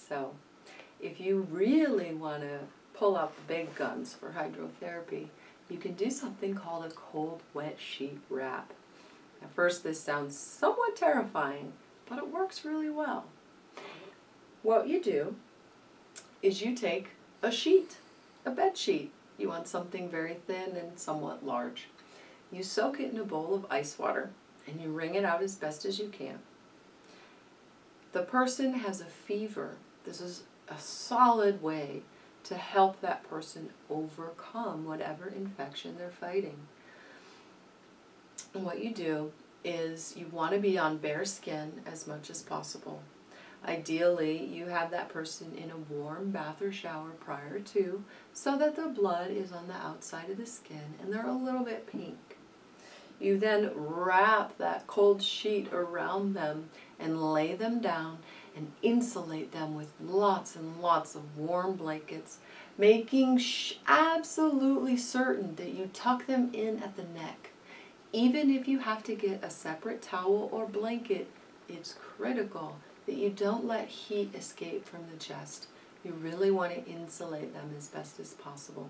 So if you really want to pull out the big guns for hydrotherapy, you can do something called a cold wet sheet wrap. At first this sounds somewhat terrifying, but it works really well. What you do is you take a sheet, a bed sheet. You want something very thin and somewhat large. You soak it in a bowl of ice water and you wring it out as best as you can. The person has a fever. This is a solid way to help that person overcome whatever infection they're fighting. And what you do is you want to be on bare skin as much as possible. Ideally, you have that person in a warm bath or shower prior to, so that the blood is on the outside of the skin and they're a little bit pink. You then wrap that cold sheet around them and lay them down and insulate them with lots and lots of warm blankets, making absolutely certain that you tuck them in at the neck. Even if you have to get a separate towel or blanket, it's critical that you don't let heat escape from the chest. You really want to insulate them as best as possible.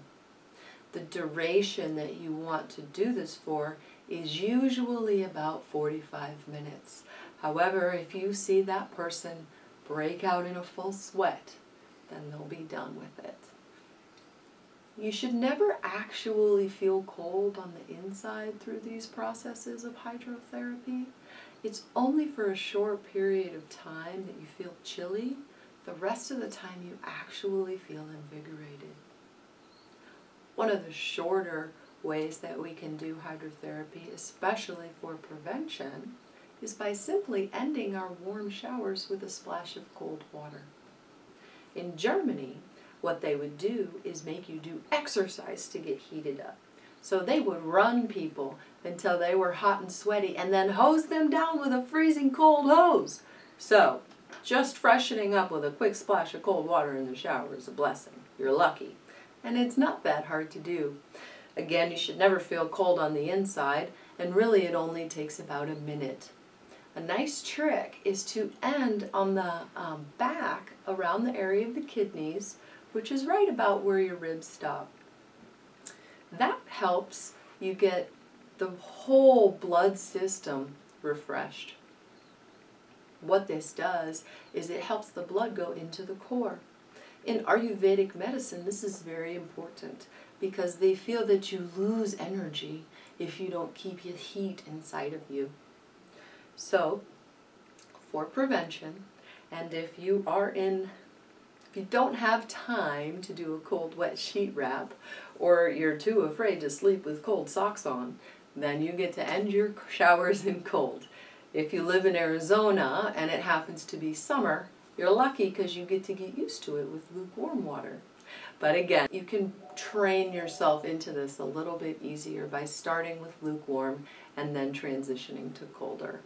The duration that you want to do this for is usually about 45 minutes. However, if you see that person break out in a full sweat, then they'll be done with it. You should never actually feel cold on the inside through these processes of hydrotherapy. It's only for a short period of time that you feel chilly. The rest of the time you actually feel invigorated. One of the shorter ways that we can do hydrotherapy, especially for prevention, is by simply ending our warm showers with a splash of cold water. In Germany, what they would do is make you do exercise to get heated up. So they would run people until they were hot and sweaty and then hose them down with a freezing cold hose. So just freshening up with a quick splash of cold water in the shower is a blessing. You're lucky. And it's not that hard to do. Again, you should never feel cold on the inside, and really it only takes about a minute. A nice trick is to end on the back around the area of the kidneys, which is right about where your ribs stop. That helps you get the whole blood system refreshed. What this does is it helps the blood go into the core. In Ayurvedic medicine, this is very important because they feel that you lose energy if you don't keep your heat inside of you. So, for prevention, and if you don't have time to do a cold wet sheet wrap, or you're too afraid to sleep with cold socks on, then you get to end your showers in cold. If you live in Arizona and it happens to be summer, you're lucky because you get to get used to it with lukewarm water. But again, you can train yourself into this a little bit easier by starting with lukewarm and then transitioning to colder.